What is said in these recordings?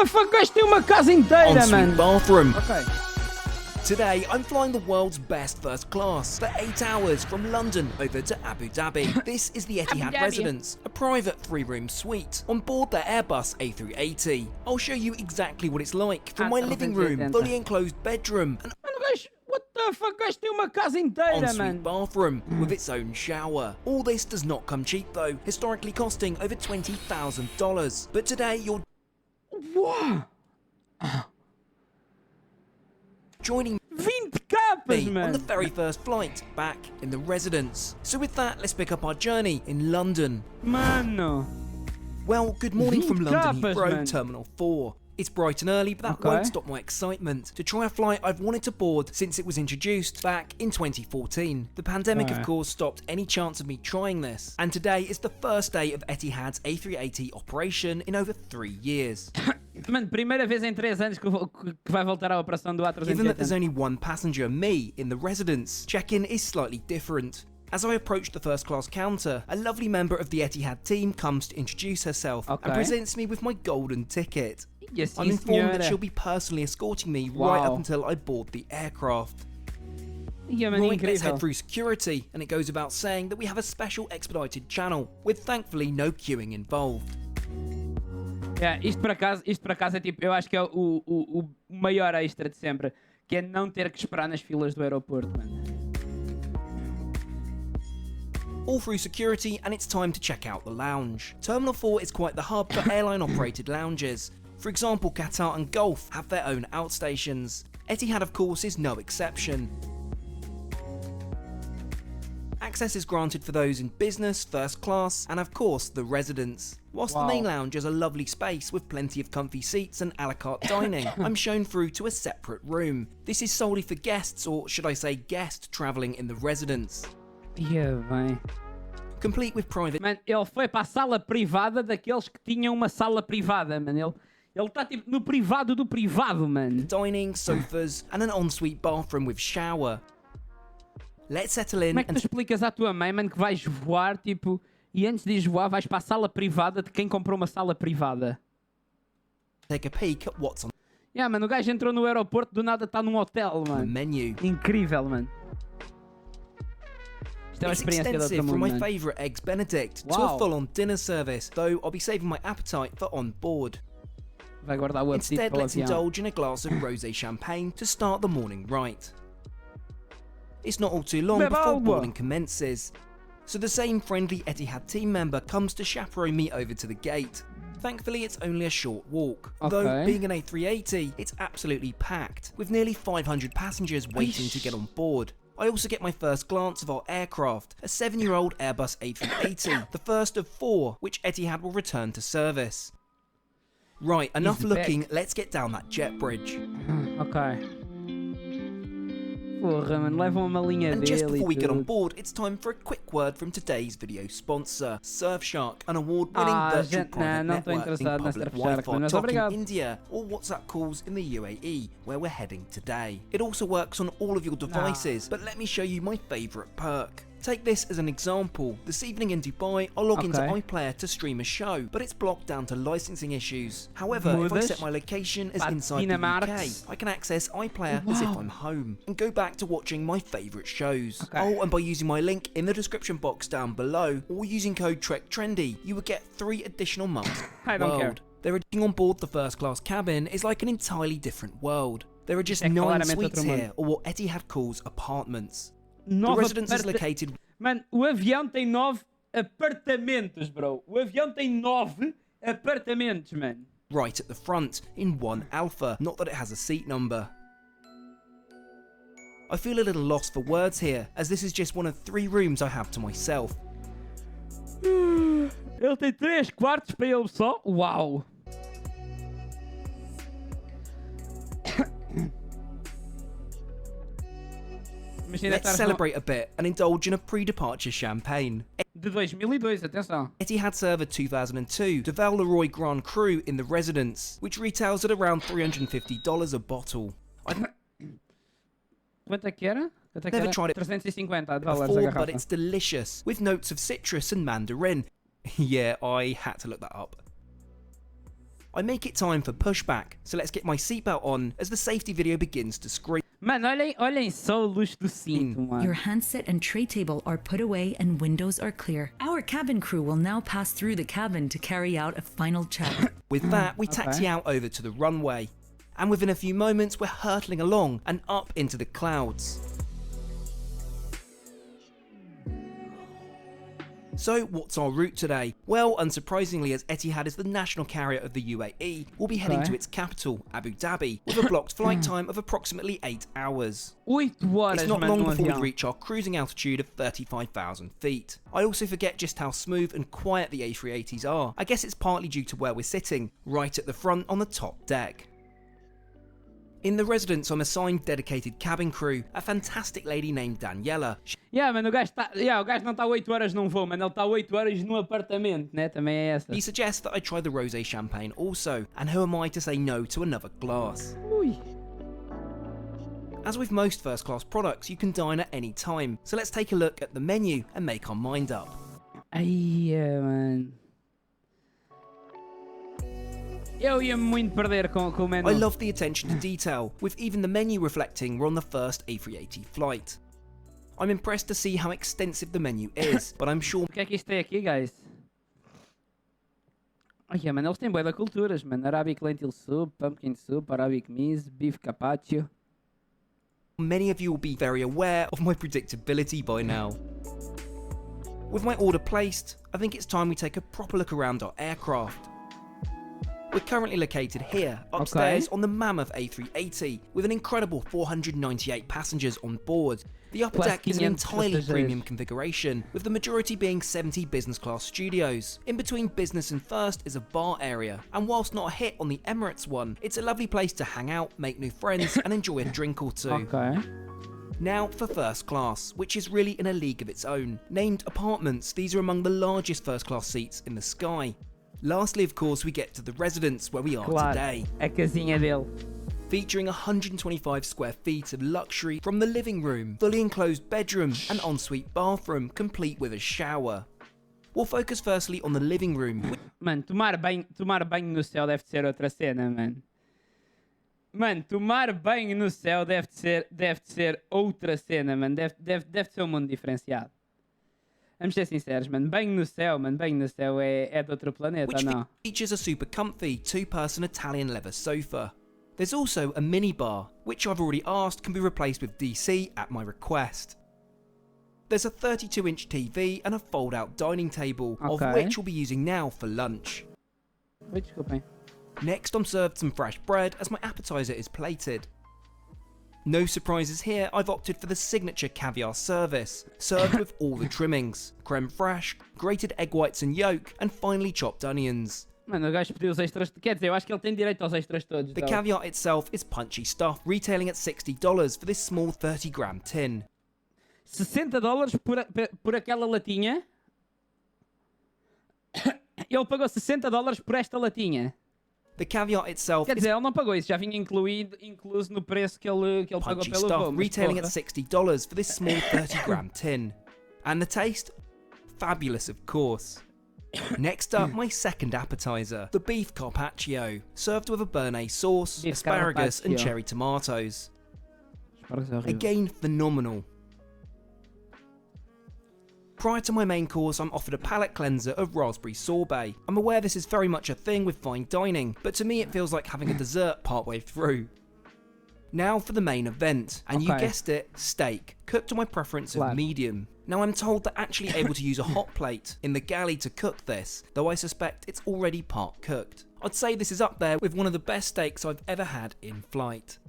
the fuck? Gajo tem uma casa inteira, Ensuite mano. bathroom. Ok. Today, I'm flying the world's best first class for 8 hours from London over to Abu Dhabi. This is the Etihad Dhabi. residence, a private 3-room suite on board the Airbus A380. I'll show you exactly what it's like from my living room, fully enclosed bedroom, and Mano, gajo, what the fuck? Gajo tem uma casa inteira, ensuite mano. bathroom with its own shower. All this does not come cheap though, historically costing over $20,000. But today, you're Uau. joining 20 capas, me on mano. the very first flight back in the residence. So with that, let's pick up our journey in London. Mano. Well, good morning from London Capas, Heathrow, man. Terminal 4. It's bright and early, but that Okay. won't stop my excitement to try a flight I've wanted to board since it was introduced back in 2014. The pandemic, of Right. course, stopped any chance of me trying this, and today is the first day of Etihad's A380 operation in over 3 years. Mano, primeira vez em 3 anos que vai voltar à operação do Given that there's A380. only one passenger, me, in the residence, check-in is slightly different. As I approach the first class counter, a lovely member of the Etihad team comes to introduce herself Okay. and presents me with my golden ticket. Yes, I'm informed that senhora. she'll be personally escorting me right Wow. up until I board the aircraft. Ia, mano, Right, let's head incrível. through security, and it goes without saying that we have a special expedited channel, with thankfully no queuing involved. Yeah, isto por acaso é tipo, eu acho que é o maior extra de sempre, que é não ter que esperar nas filas do aeroporto, mano. All through security, and it's time to check out the lounge. Terminal 4 is quite the hub for airline-operated lounges. For example, Qatar and Gulf have their own outstations. Etihad, of course, is no exception. Access is granted for those in business, first class, and of course, the residents. Whilst Wow. the main lounge is a lovely space with plenty of comfy seats and a la carte dining, I'm shown through to a separate room. This is solely for guests, or should I say guest, travelling in the residence. Ia bem. Complete with private Mano, ele foi para a sala privada daqueles que tinham uma sala privada, mano. Ele está tipo no privado do privado, mano. dining, sofas, and an ensuite bathroom with shower. Let's settle in Como é que tu and explicas à tua mãe, mano, que vais voar, tipo, e antes de ires voar vais para a sala privada de quem comprou uma sala privada? take a peek at what's on Yeah, mano, o gajo entrou no aeroporto, do nada está num hotel, the mano. menu. Incrível, mano. Isto é uma It's experiência de outro extensive from mundo, my mano. favourite Eggs Benedict to Wow. a full-on dinner service, though I'll be saving my appetite for on board. Vai guardar o apetite Instead, para o let's avião. indulge in a glass of rosé champagne to start the morning right. It's not all too long Beba before água. boarding commences, so the same friendly Etihad team member comes to chaperone me over to the gate. Thankfully, it's only a short walk, though Okay. being an A380, it's absolutely packed, with nearly 500 passengers waiting to get on board. I also get my first glance of our aircraft, a 7-year-old Airbus A380, the first of 4 which Etihad will return to service. Right, enough Easy looking, pick. let's get down that jet bridge. Ok. Porra, mano, levam uma linha And dele just e before we get on tudo. board, it's time for a quick word from today's video sponsor, Surfshark, an award-winning virtual gente, private não estou network in interessado na public Surfshark, Wi-Fi mas talk in obrigado. India, or WhatsApp calls in the UAE, where we're heading today. It also works on all of your devices, but let me show you my favourite perk. Take this as an example. This evening in Dubai, I'll log into Okay. iPlayer to stream a show, but it's blocked down to licensing issues. However, if I Mudas set my location as para inside the Dinamarca. UK, I can access iPlayer as if Wow. I'm home and go back to watching my favourite shows. Okay. Oh, and by using my link in the description box down below, or using code TrekTrendy, you will get 3 additional months. I don't care. world. Their editing on board the first class cabin is like an entirely different world. There are just É 9 claramente suites outro mundo. here, or what Etihad calls apartments. The Nove residence is aparte- located Mano, o avião tem 9 apartamentos, bro. O avião tem 9 apartamentos, mano. right at the front in 1 Alpha, not that it has a seat number. I feel a little lost for words here, as this is just one of 3 rooms I have to myself. Ele tem 3 quartos para ele só? Uau! Imagina Let's estar celebrate a bit and indulge in a pre-departure champagne. de 2002, atenção. Etihad Server 2002, de Val Leroy Grand Cru in the residence, which retails at around $350 a bottle. I've Quanto é que era? Quanto é que Never era? tried it 350 dólares a before, garrafa. but it's delicious, with notes of citrus and mandarin. Yeah, I had to look that up. I make it time for pushback, so let's get my seatbelt on as the safety video begins to scream. Mano, olhem só o luxo do cinto, mano. Your handset and tray table are put away and windows are clear. Our cabin crew will now pass through the cabin to carry out a final check. With that, we taxi out over to the runway. And within a few moments, we're hurtling along and up into the clouds. So what's our route today? Well, unsurprisingly, as Etihad is the national carrier of the UAE, we'll be heading to its capital, Abu Dhabi, with a blocked flight time of approximately 8 hours. 8 horas, It's not mano, long no before we avião. reach our cruising altitude of 35,000 feet. I also forget just how smooth and quiet the A380s are. I guess it's partly due to where we're sitting, right at the front on the top deck. In the residence, I'm assigned dedicated cabin crew, a fantastic lady named Daniela. Yeah, mano, o gajo não está 8 horas num voo, mano, ele está 8 horas no apartamento, né? Também é essa. He suggests that I try the rosé champagne also, and who am I to say no to another glass? Ui. As with most first class products, you can dine at any time, so let's take a look at the menu and make our mind up. Ai, mano. Eu ia muito perder com o menu. I love the attention to detail, with even the menu reflecting we're on the first A380 flight. I'm impressed to see how extensive the menu is, but I'm sure O que é que isto tem aqui, guys? Ai, mano, eles têm bué de culturas, mano. Arabic lentil soup, pumpkin soup, Arabic maize, beef carpaccio. many of you will be very aware of my predictability by now. With my order placed, I think it's time we take a proper look around our aircraft. We're currently located here, upstairs on the mammoth A380, with an incredible 498 passengers on board. The upper deck is an entirely premium configuration, with the majority being 70 business class studios. In between business and first is a bar area, and whilst not a hit on the Emirates one, it's a lovely place to hang out, make new friends, and enjoy a drink or two. Ok. Now for first class, which is really in a league of its own. Named apartments, these are among the largest first class seats in the sky. Lastly, of course, we get to the residence where we are Claro, today. a casinha dele. Featuring 125 square feet of luxury from the living room, fully enclosed bedroom, and ensuite bathroom, complete with a shower. We'll focus firstly on the living room. Mano, tomar banho no céu deve ser outra cena, mano. Mano, tomar banho no céu deve ser outra cena, mano. Deve ser um mundo diferenciado. Vamos ser sinceros, mano. Banho no céu é de outro planeta, Which não? features a super comfy two-person Italian leather sofa. There's also a minibar, which I've already asked can be replaced with DC at my request. There's a 32-inch TV and a fold-out dining table, of Okay. which we'll be using now for lunch. Oi, desculpem. Next, I'm served some fresh bread as my appetizer is plated. No surprises here, I've opted for the signature caviar service, served with all the trimmings, creme fraiche, grated egg whites and yolk, and finely chopped onions. Mano, o gajo pediu os extras. Quer dizer, eu acho que ele tem direito aos extras todos. The então. caviar itself is punchy stuff, retailing at $60 for this small 30-gram tin. $60 por aquela latinha. Ele pagou $60 por esta latinha. The caviar itself Quer is dizer, ele não pagou isso, já vinha incluso no preço que ele pagou punchy pelo voo. stuff, mas retailing at porra. $60 for this small 30-gram tin. And the taste? Fabulous, of course. Next up, my second appetizer, the beef carpaccio, served with a béarnaise sauce, Beef asparagus and carpaccio. cherry tomatoes. Espargos é horrível. Again, phenomenal. Prior to my main course, I'm offered a palate cleanser of raspberry sorbet. I'm aware this is very much a thing with fine dining, but to me it feels like having a dessert partway through. Now for the main event, and you Okay. guessed it, steak, cooked to my preference of Glad. medium. Now I'm told they're actually able to use a hot plate in the galley to cook this, though I suspect it's already part cooked. I'd say this is up there with one of the best steaks I've ever had in flight.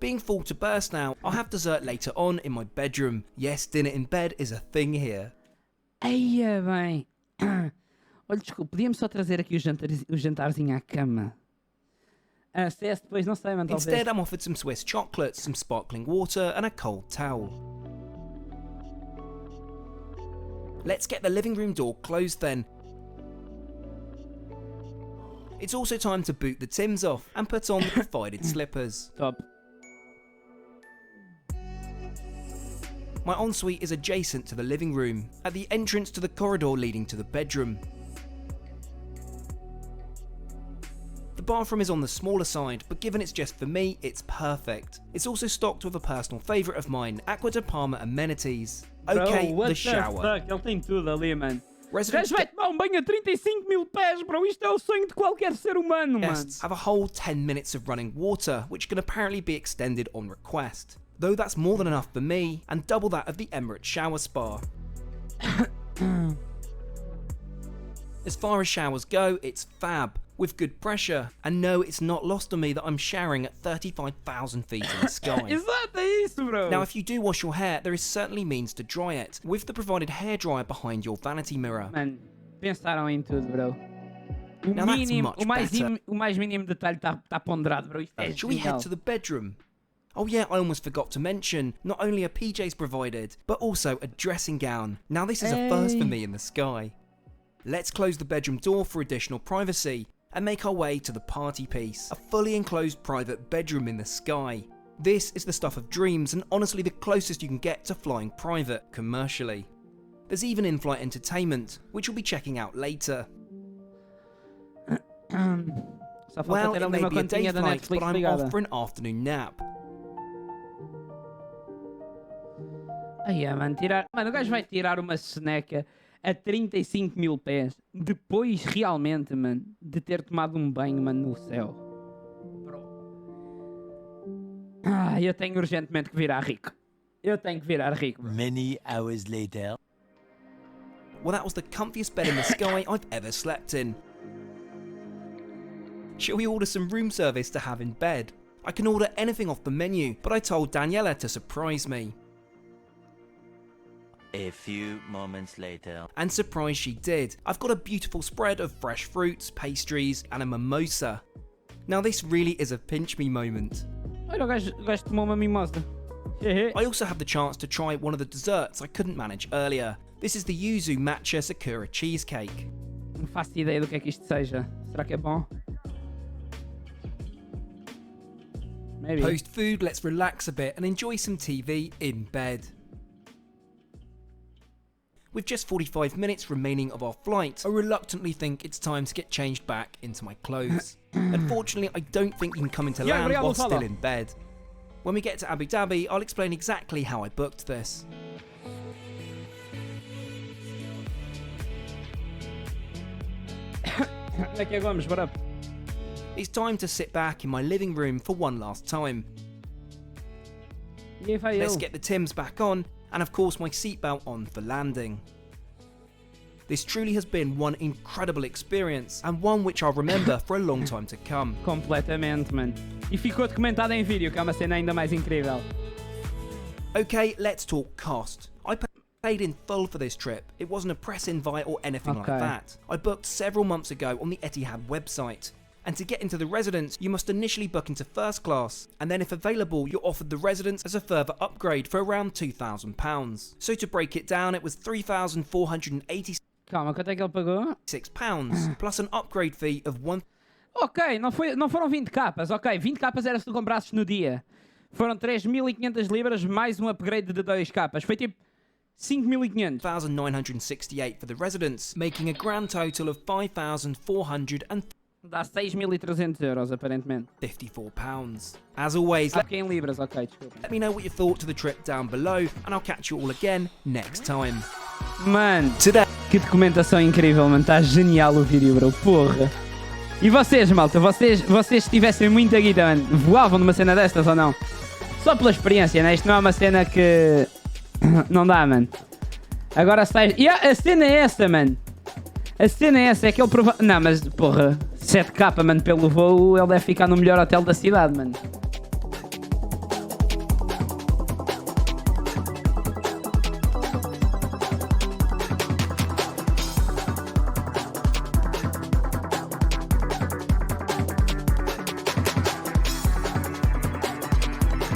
Being full to burst now, I'll have dessert later on in my bedroom. Yes, dinner in bed is a thing here. Eia, bem. Olha, desculpa, podíamos só trazer aqui o jantarzinho à cama. Ah, se é depois, não sei, mano, talvez. Instead, I'm offered some Swiss chocolates, some sparkling water, and a cold towel. Let's get the living room door closed then. It's also time to boot the Tims off and put on the provided slippers. Top. My ensuite is adjacent to the living room, at the entrance to the corridor leading to the bedroom. bathroom is on the smaller side, but given it's just for me, it's perfect. It's also stocked with a personal favourite of mine, Aqua de Palma amenities. Okay, Bro, the shower. Fuck? Ele tem tudo ali, mano. Residents Já vai tomar banho a 35 mil pés, bro. Isto é o sonho de qualquer ser humano, mano. guests have a whole 10 minutes of running water, which can apparently be extended on request. Though that's more than enough for me, and double that of the Emirates shower spa. As far as showers go, it's fab, with good pressure, and no, it's not lost on me that I'm showering at 35,000 feet in the sky. Exato, é isso, bro. Now, if you do wash your hair, there is certainly means to dry it, with the provided hairdryer behind your vanity mirror. Mano, pensaram em tudo, bro. O Now that's mínimo, much better. o mais mínimo detalhe está ponderado, bro. Isto é Shall we head genial. to the bedroom? Oh yeah, I almost forgot to mention, not only are PJs provided, but also a dressing gown. Now this is a first for me in the sky. Let's close the bedroom door for additional privacy, and make our way to the party piece, a fully enclosed private bedroom in the sky. This is the stuff of dreams, and honestly the closest you can get to flying private, commercially. There's even in-flight entertainment, which we'll be checking out later. Só falta Well, ter it ali may uma be a day continha da flight, Netflix but I'm ligada. off for an afternoon nap. Ai, mano, o gajo vai tirar uma soneca a 35 mil pés depois, realmente, mano, de ter tomado um banho, mano, no céu. Bro. Eu tenho urgentemente que virar rico. Eu tenho que virar rico, bro. Many hours later. Well, that was the comfiest bed in the sky I've ever slept in. Shall we order some room service to have in bed? I can order anything off the menu, but I told Daniela to surprise me. A few moments later. And surprise she did. I've got a beautiful spread of fresh fruits, pastries, and a mimosa. Now this really is a pinch me moment. Olha, o gajo tomou uma mimosa. I also have the chance to try one of the desserts I couldn't manage earlier. This is the Yuzu Matcha Sakura Cheesecake. Não faço ideia do que é que isto seja. Será que é bom? Maybe. Post food, let's relax a bit and enjoy some TV in bed. With just 45 minutes remaining of our flight, I reluctantly think it's time to get changed back into my clothes. Unfortunately, I don't think you can come into land while still in bed. When we get to Abu Dhabi, I'll explain exactly how I booked this. Aqui vamos, bora. It's time to sit back in my living room for one last time. E aí vai Let's eu. get the Timbs back on, and of course my seatbelt on for landing. This truly has been one incredible experience, and one which I'll remember for a long time to come. Completamente, mano. E ficou documentado em vídeo, que é uma cena ainda mais incrível. Okay, let's talk cost. I paid in full for this trip. It wasn't a press invite or anything like Okay. that. I booked several months ago on the Etihad website. And to get into the residence, you must initially book into first class, and then if available, you're offered the residence as a further upgrade for around £2,000. So to break it down, it was £3,486, Calma, quanto é que ele pagou? plus an upgrade fee of one. Ok, não foram 20 capas. Ok, 20 capas era se tu comprasses no dia. Foram 3.500 libras mais um upgrade de 2 capas. Foi tipo 5.500. 1,968 for the residence, making a grand total of £5,454. Dá 6.300 euros, aparentemente. As always, Ah, porque em libras, ok, desculpa. let me know what you thought to the trip down below, and I'll catch you all again next time. Mano, Today. que documentação incrível, mano. Está genial o vídeo, bro. Porra. E vocês, malta? Vocês se tivessem muita guita, mano, voavam numa cena destas ou não? Só pela experiência, né? Isto não é uma cena que... não dá, mano. Agora sai... a cena é essa, mano. A cena é essa, é que ele prova... Não, mas, porra, 7k, mano, pelo voo, ele deve ficar no melhor hotel da cidade, mano.